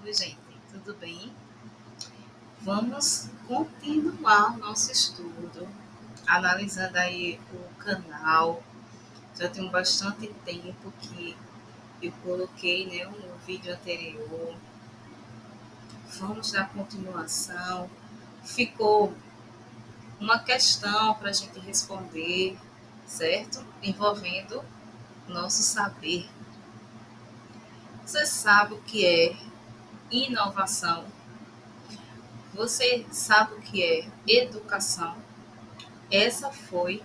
Oi, gente, tudo bem? Vamos continuar o nosso estudo, analisando aí o canal. Já tem bastante tempo que eu coloquei, né, um vídeo anterior. Vamos dar continuação. Ficou uma questão para a gente responder, certo? Envolvendo nosso saber. Você sabe o que é inovação? Você sabe o que é educação? Essa foi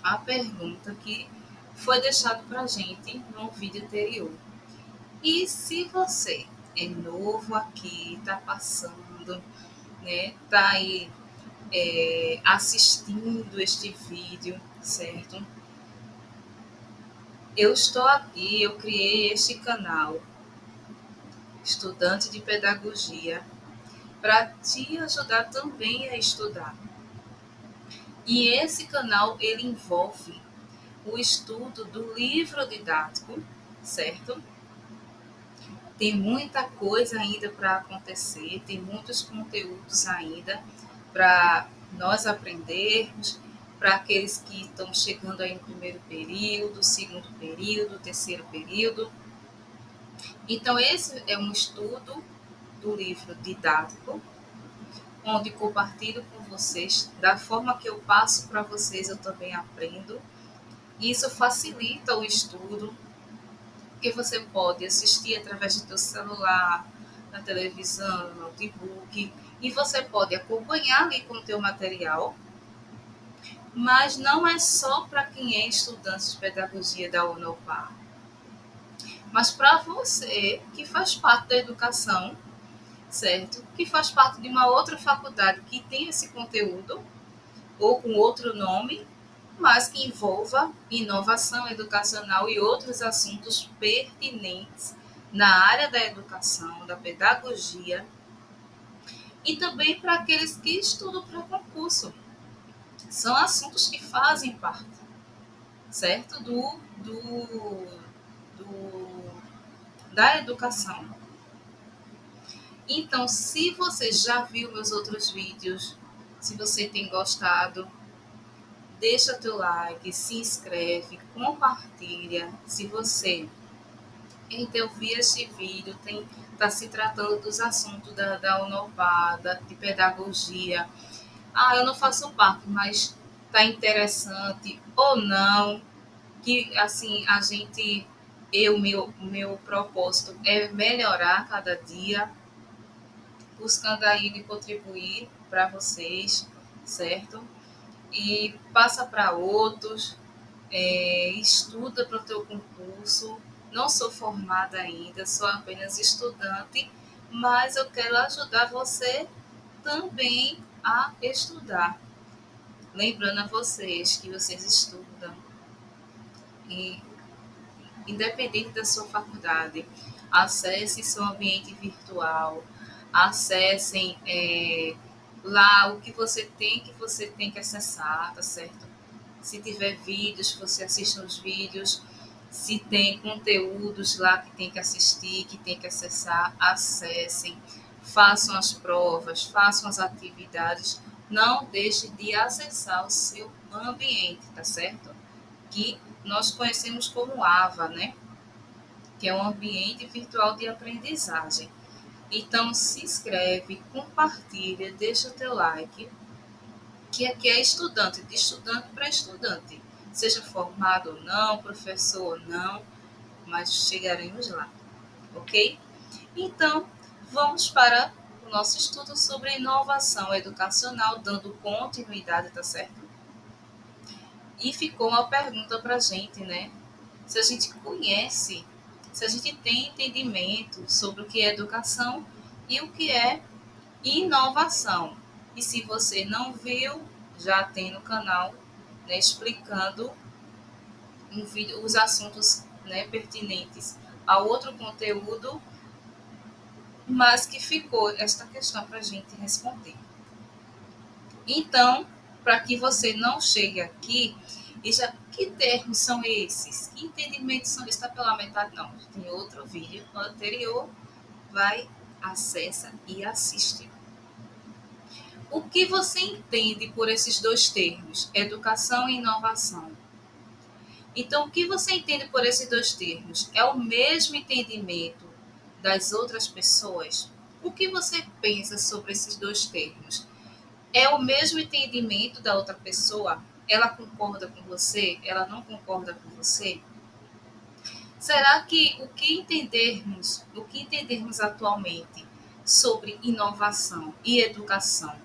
a pergunta que foi deixada para a gente no vídeo anterior. E se você é novo aqui, está passando, né, está aí assistindo este vídeo, certo? Eu estou aqui, eu criei este canal, Estudante de Pedagogia, para te ajudar também a estudar. E esse canal, ele envolve o estudo do livro didático, certo? Tem muita coisa ainda para acontecer, tem muitos conteúdos ainda para nós aprendermos, para aqueles que estão chegando aí no primeiro período, segundo período, terceiro período. Então, esse é um estudo do livro didático, onde compartilho com vocês, da forma que eu passo para vocês, eu também aprendo. Isso facilita o estudo, porque você pode assistir através do seu celular, na televisão, no notebook, e você pode acompanhar ali com o teu material, mas não é só para quem é estudante de pedagogia da UNOPAR, mas para você que faz parte da educação, certo? Que faz parte de uma outra faculdade que tem esse conteúdo, ou com outro nome, mas que envolva inovação educacional e outros assuntos pertinentes na área da educação, da pedagogia, e também para aqueles que estudam para concurso. São assuntos que fazem parte, certo? Da educação. Então, se você já viu meus outros vídeos, se você tem gostado, deixa teu like, se inscreve, compartilha. Se você então vi este vídeo, está se tratando dos assuntos da UNOPAR, de pedagogia. Ah, eu não faço parte, mas está interessante ou não, que assim a gente, meu propósito é melhorar cada dia, buscando aí de contribuir para vocês, certo? E passa para outros, estuda para o teu concurso. Não sou formada ainda, sou apenas estudante, mas eu quero ajudar você também a estudar. Lembrando a vocês que vocês estudam, e independente da sua faculdade, acesse seu ambiente virtual, acessem lá o que você tem que acessar, tá certo? Se tiver vídeos, você assista os vídeos. Se tem conteúdos lá que tem que assistir, que tem que acessar, acessem. Façam as provas, façam as atividades. Não deixe de acessar o seu ambiente, tá certo? Que nós conhecemos como AVA, né? Que é um ambiente virtual de aprendizagem. Então, se inscreve, compartilha, deixa o teu like, que aqui é estudante, de estudante para estudante, seja formado ou não, professor ou não, mas chegaremos lá, ok? Então, vamos para o nosso estudo sobre inovação educacional, dando continuidade, tá certo? E ficou uma pergunta para a gente, né? Se a gente conhece, se a gente tem entendimento sobre o que é educação e o que é inovação. E se você não viu, já tem no canal, né, explicando um vídeo, os assuntos, né, pertinentes a outro conteúdo, mas que ficou esta questão para a gente responder. Então, para que você não chegue aqui e já, que termos são esses? Que entendimentos são esses? Está pela metade? Não, tem outro vídeo anterior vai, acessa e assiste. O que você entende por esses dois termos, educação e inovação? Então, o que você entende por esses dois termos? É o mesmo entendimento das outras pessoas? O que você pensa sobre esses dois termos? É o mesmo entendimento da outra pessoa? Ela concorda com você? Ela não concorda com você? Será que o que entendermos atualmente sobre inovação e educação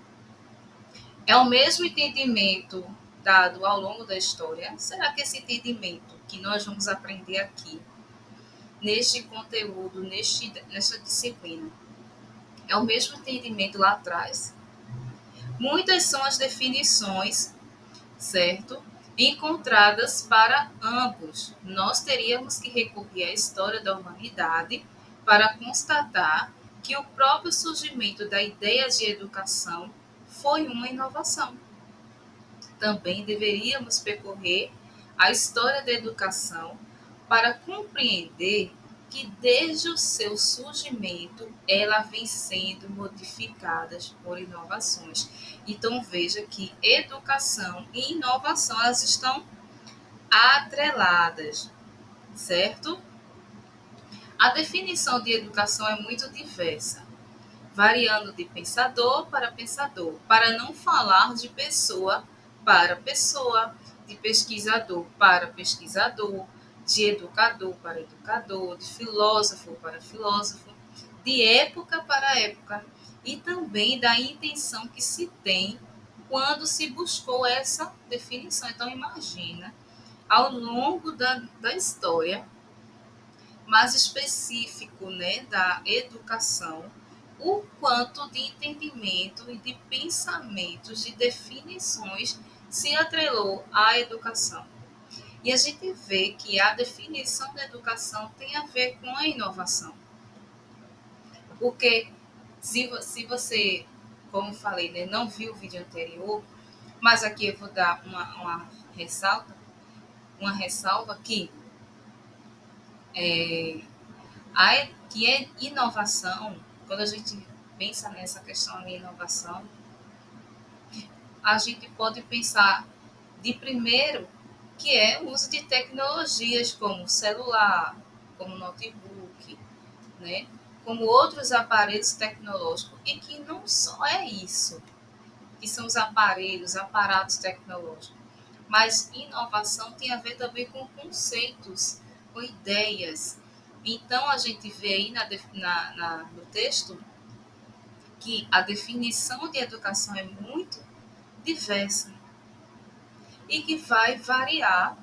é o mesmo entendimento dado ao longo da história? Será que esse entendimento que nós vamos aprender aqui, neste conteúdo, nesta disciplina, é o mesmo entendimento lá atrás? Muitas são as definições, certo? Encontradas para ambos. Nós teríamos que recorrer à história da humanidade para constatar que o próprio surgimento da ideia de educação foi uma inovação. Também deveríamos percorrer a história da educação para compreender que desde o seu surgimento ela vem sendo modificada por inovações. Então veja que educação e inovação elas estão atreladas, certo? A definição de educação é muito diversa, variando de pensador, para não falar de pessoa para pessoa, de pesquisador para pesquisador, de educador para educador, de filósofo para filósofo, de época para época, e também da intenção que se tem quando se buscou essa definição. Então, imagina, ao longo da história, mais específico, né, da educação, o quanto de entendimento e de pensamentos, de definições se atrelou à educação. E a gente vê que a definição da educação tem a ver com a inovação. Porque se você, como falei, né, não viu o vídeo anterior, mas aqui eu vou dar uma ressalva que é, que é inovação, quando a gente pensa nessa questão de inovação, a gente pode pensar de primeiro que é o uso de tecnologias como celular, como notebook, né? Como outros aparelhos tecnológicos, e que não só é isso, que são os aparelhos, aparatos tecnológicos, mas inovação tem a ver também com conceitos, com ideias. Então, a gente vê aí no texto que a definição de educação é muito diversa e que vai variar,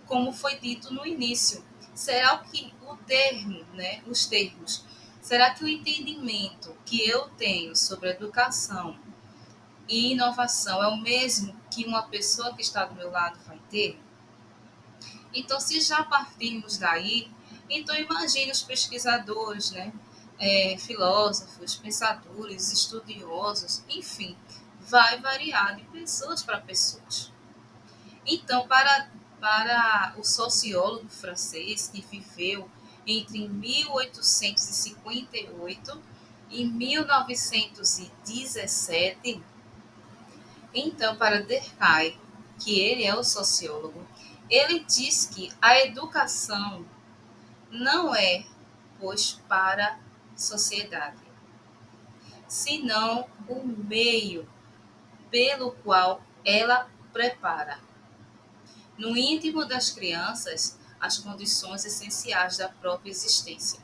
como foi dito no início. Será que o termo, né, os termos, será que o entendimento que eu tenho sobre educação e inovação é o mesmo que uma pessoa que está do meu lado vai ter? Então, se já partirmos daí, então imagine os pesquisadores, né? Filósofos, pensadores, estudiosos, enfim, vai variar de pessoas para pessoas. Então, para o sociólogo francês que viveu entre 1858 e 1917, então, para Durkheim, que ele é o sociólogo, ele diz que a educação não é, pois, para a sociedade, senão o meio pelo qual ela prepara, no íntimo das crianças, as condições essenciais da própria existência.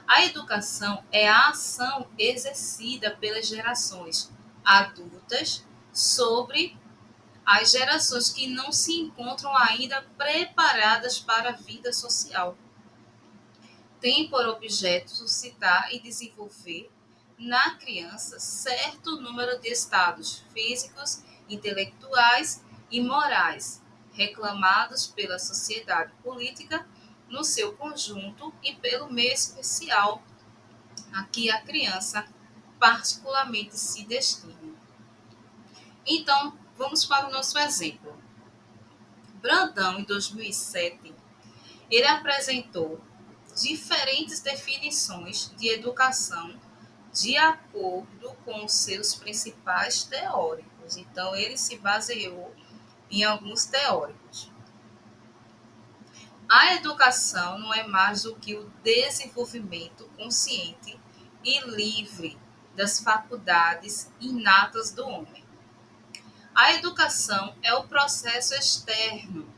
A educação é a ação exercida pelas gerações adultas sobre as gerações que não se encontram ainda preparadas para a vida social. Tem por objeto suscitar e desenvolver na criança certo número de estados físicos, intelectuais e morais reclamados pela sociedade política no seu conjunto e pelo meio especial a que a criança particularmente se destina. Então, vamos para o nosso exemplo. Brandão, em 2007, ele apresentou diferentes definições de educação de acordo com os seus principais teóricos. Então, ele se baseou em alguns teóricos. A educação não é mais do que o desenvolvimento consciente e livre das faculdades inatas do homem. A educação é o processo externo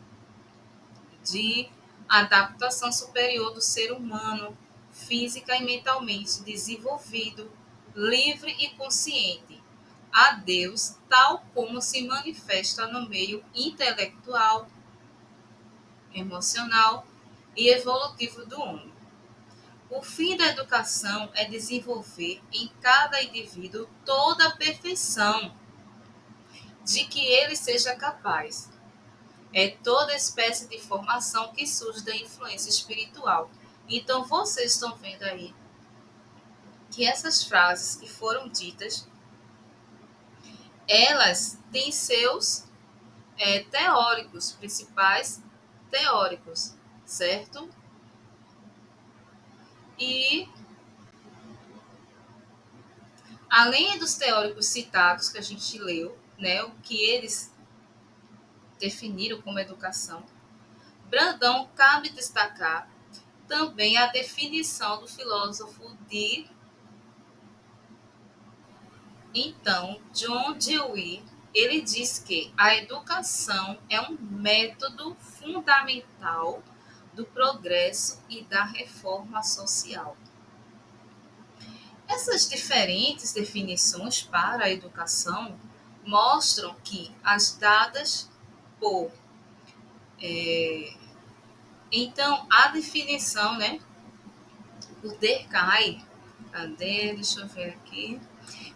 de adaptação superior do ser humano, física e mentalmente desenvolvido, livre e consciente, a Deus, tal como se manifesta no meio intelectual, emocional e evolutivo do homem. O fim da educação é desenvolver em cada indivíduo toda a perfeição de que ele seja capaz. É toda espécie de formação que surge da influência espiritual. Então, vocês estão vendo aí que essas frases que foram ditas, elas têm seus teóricos, principais teóricos, certo? E, além dos teóricos citados que a gente leu, né, o que eles definiram como educação, Brandão cabe destacar também a definição do filósofo de John Dewey. Ele diz que a educação é um método fundamental do progresso e da reforma social. Essas diferentes definições para a educação mostram que as dadas por então a definição, né, o Durkheim, deixa eu ver aqui,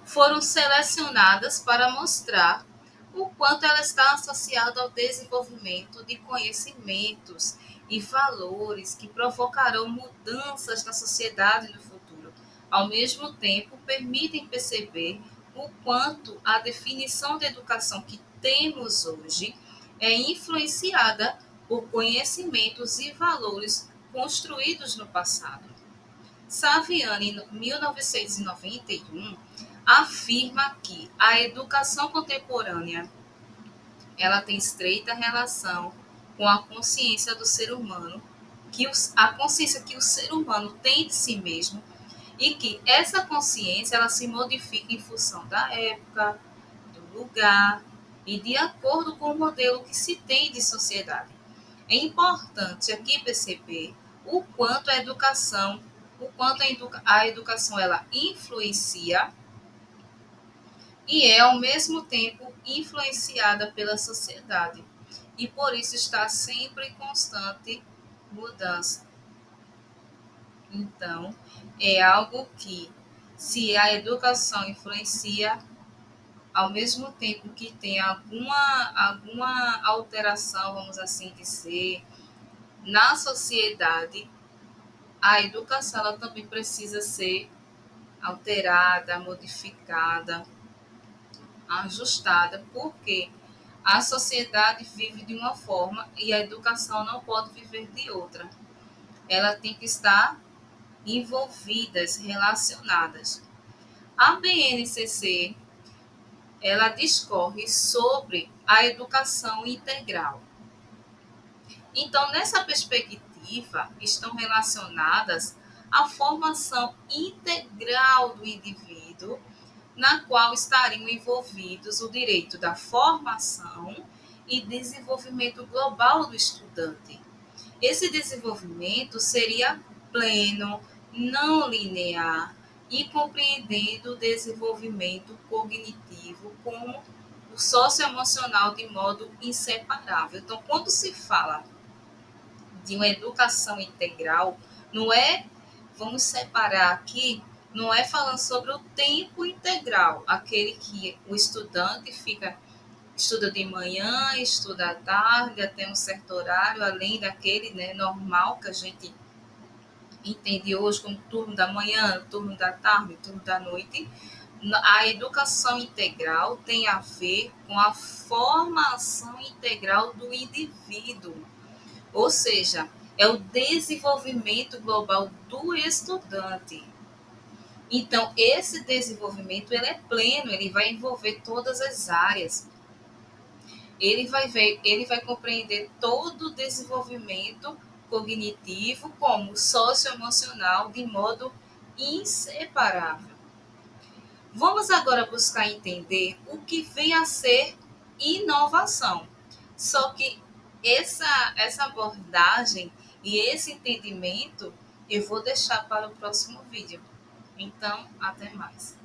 foram selecionadas para mostrar o quanto ela está associada ao desenvolvimento de conhecimentos e valores que provocarão mudanças na sociedade no futuro. Ao mesmo tempo, permitem perceber o quanto a definição de educação que temos hoje é influenciada por conhecimentos e valores construídos no passado. Saviani, em 1991, afirma que a educação contemporânea ela tem estreita relação com a consciência do ser humano, a consciência que o ser humano tem de si mesmo e que essa consciência ela se modifica em função da época, do lugar e de acordo com o modelo que se tem de sociedade. É importante aqui perceber o quanto a educação ela influencia e é ao mesmo tempo influenciada pela sociedade e por isso está sempre em constante mudança. Então, é algo que, se a educação influencia, ao mesmo tempo que tem alguma alteração, vamos assim dizer, na sociedade, a educação ela também precisa ser alterada, modificada, ajustada, porque a sociedade vive de uma forma e a educação não pode viver de outra. Ela tem que estar envolvidas, relacionadas. A BNCC, ela discorre sobre a educação integral. Então, nessa perspectiva, estão relacionadas à formação integral do indivíduo, na qual estariam envolvidos o direito da formação e desenvolvimento global do estudante. Esse desenvolvimento seria pleno, não linear e compreendendo o desenvolvimento cognitivo como o socioemocional de modo inseparável. Então, quando se fala de uma educação integral, não é, vamos separar aqui, não é falando sobre o tempo integral, aquele que o estudante estuda de manhã, estuda à tarde, até um certo horário, além daquele, né, normal que a gente entende hoje como turno da manhã, turno da tarde, turno da noite. A educação integral tem a ver com a formação integral do indivíduo. Ou seja, é o desenvolvimento global do estudante. Então, esse desenvolvimento ele é pleno, ele vai envolver todas as áreas. Ele vai compreender todo o desenvolvimento cognitivo como socioemocional de modo inseparável. Vamos agora buscar entender o que vem a ser inovação. Só que essa abordagem e esse entendimento eu vou deixar para o próximo vídeo. Então, até mais.